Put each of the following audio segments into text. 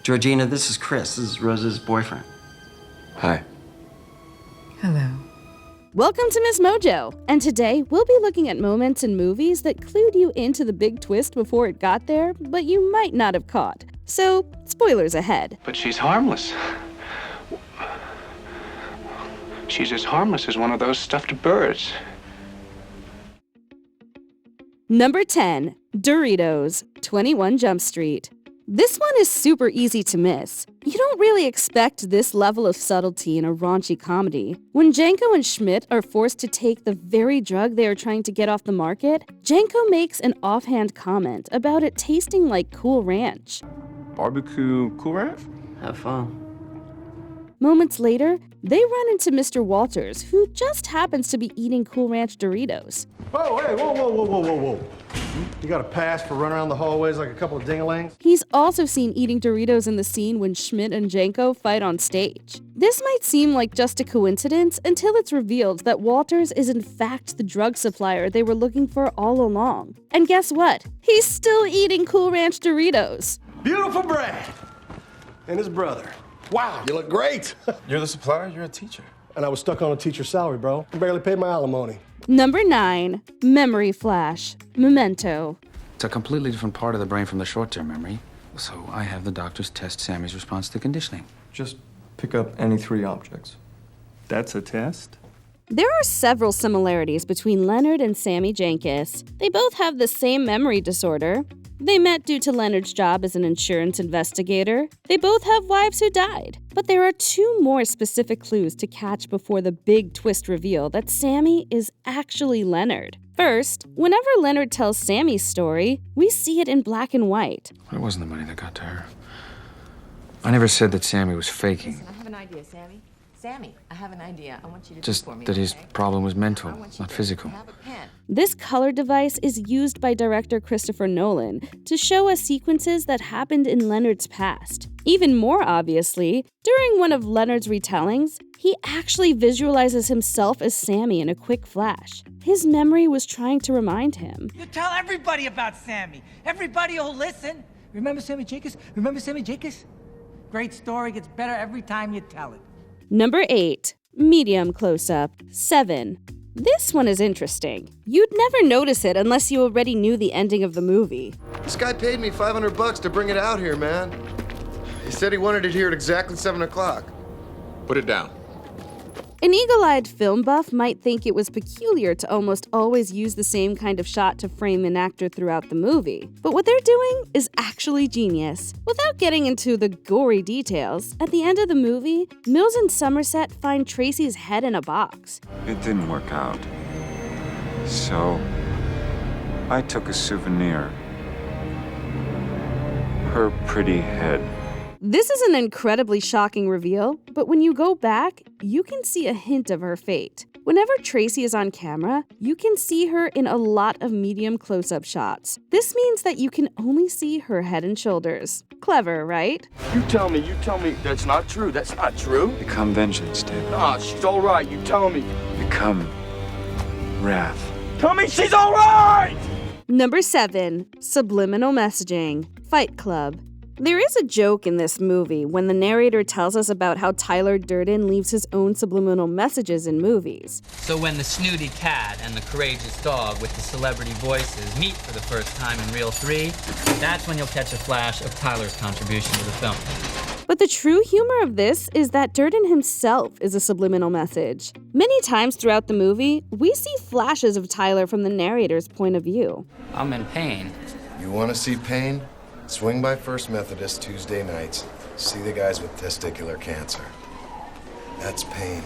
Georgina, this is Chris. This is Rose's boyfriend. Hi. Hello. Welcome to MsMojo, and today we'll be looking at moments in movies that clued you into the big twist before it got there, but you might not have caught. So, spoilers ahead. But she's harmless. She's as harmless as one of those stuffed birds. Number 10, Doritos, 21 Jump Street. This one is super easy to miss. You don't really expect this level of subtlety in a raunchy comedy. When Janko and Schmidt are forced to take the very drug they are trying to get off the market, Janko makes an offhand comment about it tasting like Cool Ranch. Barbecue Cool Ranch? Have fun. Moments later, they run into Mr. Walters, who just happens to be eating Cool Ranch Doritos. Oh, hey, whoa. You got a pass for running around the hallways like a couple of ding-a-lings? He's also seen eating Doritos in the scene when Schmidt and Janko fight on stage. This might seem like just a coincidence until it's revealed that Walters is in fact the drug supplier they were looking for all along. And guess what? He's still eating Cool Ranch Doritos. Beautiful Brad and his brother. Wow, you look great. You're the supplier? You're a teacher. And I was stuck on a teacher's salary, bro. I barely paid my alimony. Number 9, Memory Flash, Memento. It's a completely different part of the brain from the short-term memory. So I have the doctors test Sammy's response to conditioning. Just pick up any 3 objects. That's a test? There are several similarities between Leonard and Sammy Jankis. They both have the same memory disorder. They met due to Leonard's job as an insurance investigator. They both have wives who died. But there are 2 more specific clues to catch before the big twist reveal that Sammy is actually Leonard. First, whenever Leonard tells Sammy's story, we see it in black and white. It wasn't the money that got to her. I never said that Sammy was faking. Listen, I have an idea, Sammy. Sammy, I have an idea. I want you to Just do it for me, that his okay? problem was mental, I want you not to physical. have a pen. This color device is used by director Christopher Nolan to show us sequences that happened in Leonard's past. Even more obviously, during one of Leonard's retellings, he actually visualizes himself as Sammy in a quick flash. His memory was trying to remind him. You tell everybody about Sammy. Everybody will listen. Remember Sammy Jankis? Remember Sammy Jankis? Great story, gets better every time you tell it. Number 8, Medium Closeup, 7. This one is interesting. You'd never notice it unless you already knew the ending of the movie. This guy paid me $500 to bring it out here, man. He said he wanted it here at exactly 7 o'clock. Put it down. An eagle-eyed film buff might think it was peculiar to almost always use the same kind of shot to frame an actor throughout the movie. But what they're doing is actually genius. Without getting into the gory details, at the end of the movie, Mills and Somerset find Tracy's head in a box. It didn't work out. So, I took a souvenir. Her pretty head. This is an incredibly shocking reveal, but when you go back, you can see a hint of her fate. Whenever Tracy is on camera, you can see her in a lot of medium close-up shots. This means that you can only see her head and shoulders. Clever, right? You tell me that's not true. That's not true. Become vengeance, David. Nah, she's all right. You tell me. Become wrath. Tell me she's all right! Number 7, Subliminal Messaging, Fight Club. There is a joke in this movie when the narrator tells us about how Tyler Durden leaves his own subliminal messages in movies. So when the snooty cat and the courageous dog with the celebrity voices meet for the first time in Reel 3, that's when you'll catch a flash of Tyler's contribution to the film. But the true humor of this is that Durden himself is a subliminal message. Many times throughout the movie, we see flashes of Tyler from the narrator's point of view. I'm in pain. You want to see pain? Swing by First Methodist Tuesday nights. See the guys with testicular cancer. That's pain.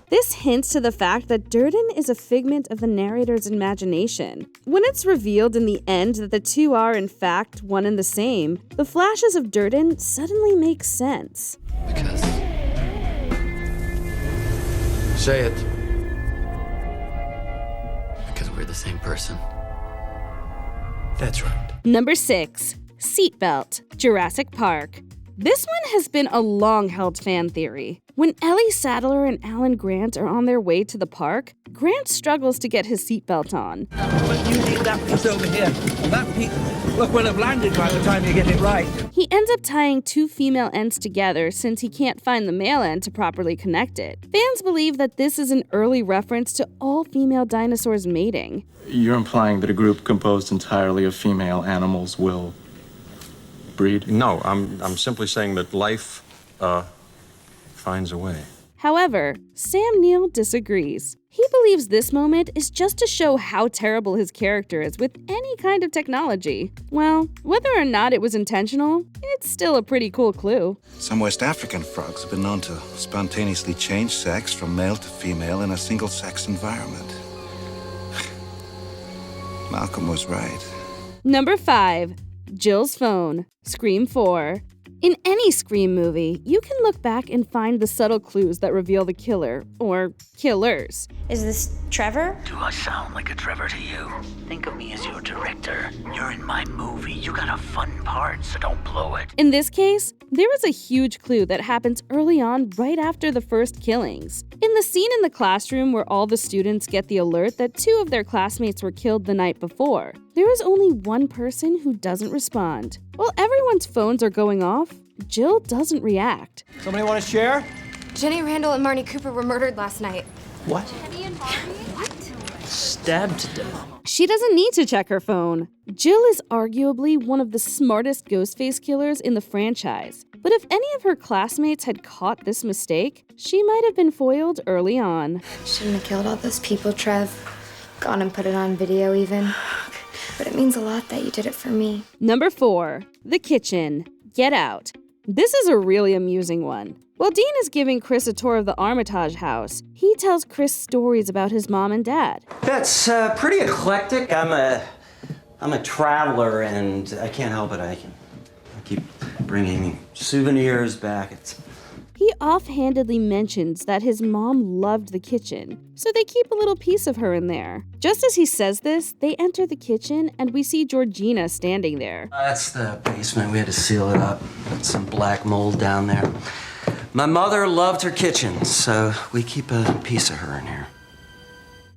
This hints to the fact that Durden is a figment of the narrator's imagination. When it's revealed in the end that the two are, in fact, one and the same, the flashes of Durden suddenly make sense. Because... Say it. Because we're the same person. That's right. Number 6, Seatbelt, Jurassic Park. This one has been a long-held fan theory. When Ellie Sattler and Alan Grant are on their way to the park, Grant struggles to get his seatbelt on. But you need that piece over here. That piece will have landed by the time you get it right. He ends up tying two female ends together since he can't find the male end to properly connect it. Fans believe that this is an early reference to all female dinosaurs mating. You're implying that a group composed entirely of female animals will breed? No, I'm simply saying that life, finds a way. However, Sam Neill disagrees. He believes this moment is just to show how terrible his character is with any kind of technology. Well, whether or not it was intentional, it's still a pretty cool clue. Some West African frogs have been known to spontaneously change sex from male to female in a single-sex environment. Malcolm was right. Number 5. Jill's phone. Scream 4. In any Scream movie, you can look back and find the subtle clues that reveal the killer, or killers. Is this Trevor? Do I sound like a Trevor to you? Think of me as your director. You're in my movie. You got a fun part, so don't blow it. In this case, there is a huge clue that happens early on right after the first killings. In the scene in the classroom where all the students get the alert that 2 of their classmates were killed the night before, there is only one person who doesn't respond. While everyone's phones are going off, Jill doesn't react. Somebody want to share? Jenny Randall and Marnie Cooper were murdered last night. What? Stabbed to death. She doesn't need to check her phone. Jill is arguably one of the smartest Ghostface killers in the franchise. But if any of her classmates had caught this mistake, she might have been foiled early on. Shouldn't have killed all those people, Trev. Gone and put it on video even. But it means a lot that you did it for me. Number 4. The kitchen. Get Out. This is a really amusing one. While Dean is giving Chris a tour of the Armitage house, he tells Chris stories about his mom and dad. That's pretty eclectic. I'm a traveler, and I can't help it. I keep bringing souvenirs back. He offhandedly mentions that his mom loved the kitchen, so they keep a little piece of her in there. Just as he says this, they enter the kitchen and we see Georgina standing there. That's the basement. We had to seal it up. Some black mold down there. My mother loved her kitchen, so we keep a piece of her in here.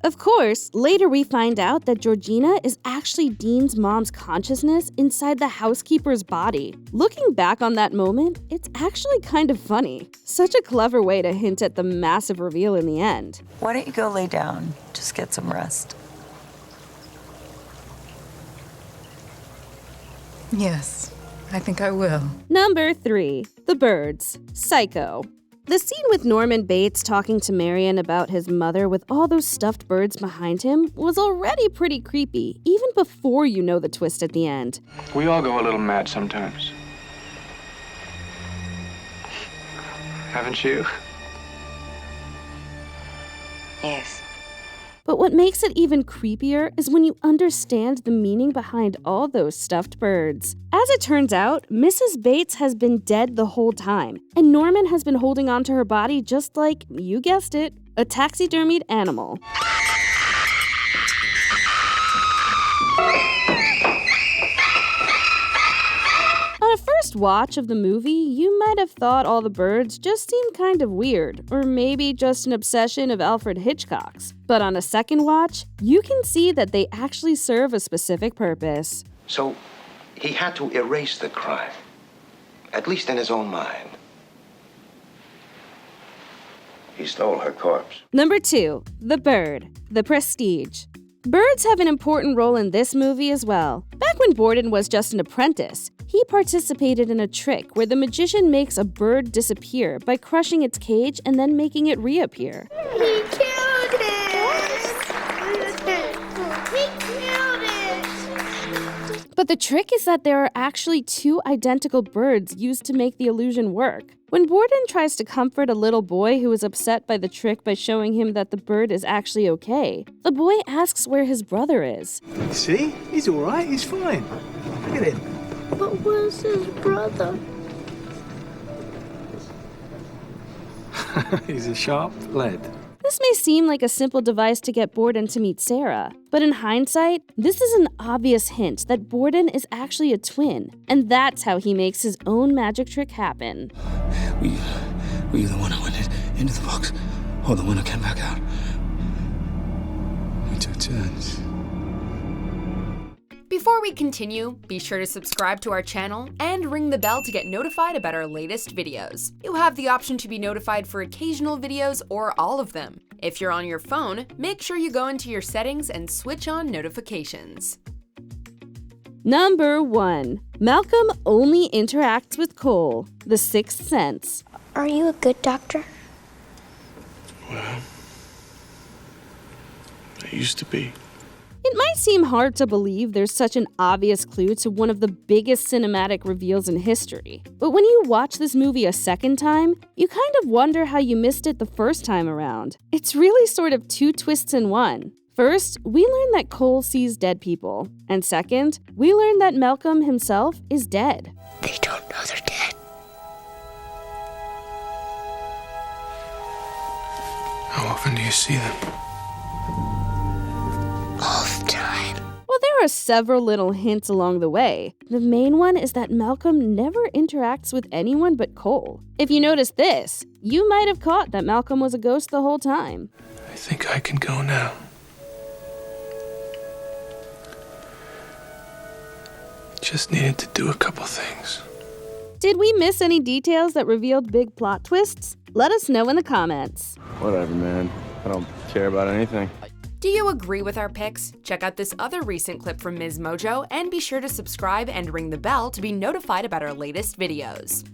Of course, later we find out that Georgina is actually Dean's mom's consciousness inside the housekeeper's body. Looking back on that moment, it's actually kind of funny. Such a clever way to hint at the massive reveal in the end. Why don't you go lay down? Just get some rest. Yes, I think I will. Number 3. The Birds. Psycho. The scene with Norman Bates talking to Marion about his mother with all those stuffed birds behind him was already pretty creepy, even before you know the twist at the end. We all go a little mad sometimes. Haven't you? Yes. But what makes it even creepier is when you understand the meaning behind all those stuffed birds. As it turns out, Mrs. Bates has been dead the whole time, and Norman has been holding onto her body just like, you guessed it, a taxidermied animal. On a first watch of the movie, you might have thought all the birds just seemed kind of weird, or maybe just an obsession of Alfred Hitchcock's. But on a second watch, you can see that they actually serve a specific purpose. So, he had to erase the crime, at least in his own mind. He stole her corpse. Number 2. The Bird. The Prestige. Birds have an important role in this movie as well. Back when Borden was just an apprentice, he participated in a trick where the magician makes a bird disappear by crushing its cage and then making it reappear. He killed it! He killed it! But the trick is that there are actually 2 identical birds used to make the illusion work. When Borden tries to comfort a little boy who is upset by the trick by showing him that the bird is actually okay, the boy asks where his brother is. See? He's all right. He's fine. Look at him. But where's his brother? He's a sharp lead. The This may seem like a simple device to get Borden to meet Sarah, but in hindsight, this is an obvious hint that Borden is actually a twin, and that's how he makes his own magic trick happen. Were you the one who went into the box, or the one who came back out? We took turns. Before we continue, be sure to subscribe to our channel and ring the bell to get notified about our latest videos. You have the option to be notified for occasional videos or all of them. If you're on your phone, make sure you go into your settings and switch on notifications. Number 1. Malcolm only interacts with Cole, the sixth sense. Are you a good doctor? Well, I used to be. It might seem hard to believe there's such an obvious clue to one of the biggest cinematic reveals in history. But when you watch this movie a second time, you kind of wonder how you missed it the first time around. It's really sort of 2 twists in one. First, we learn that Cole sees dead people. And second, we learn that Malcolm himself is dead. They don't know they're dead. How often do you see them? All the time. Well, there are several little hints along the way. The main one is that Malcolm never interacts with anyone but Cole. If you notice this, you might have caught that Malcolm was a ghost the whole time. I think I can go now. Just needed to do a couple things. Did we miss any details that revealed big plot twists? Let us know in the comments. Whatever, man. I don't care about anything. Do you agree with our picks? Check out this other recent clip from MsMojo and be sure to subscribe and ring the bell to be notified about our latest videos.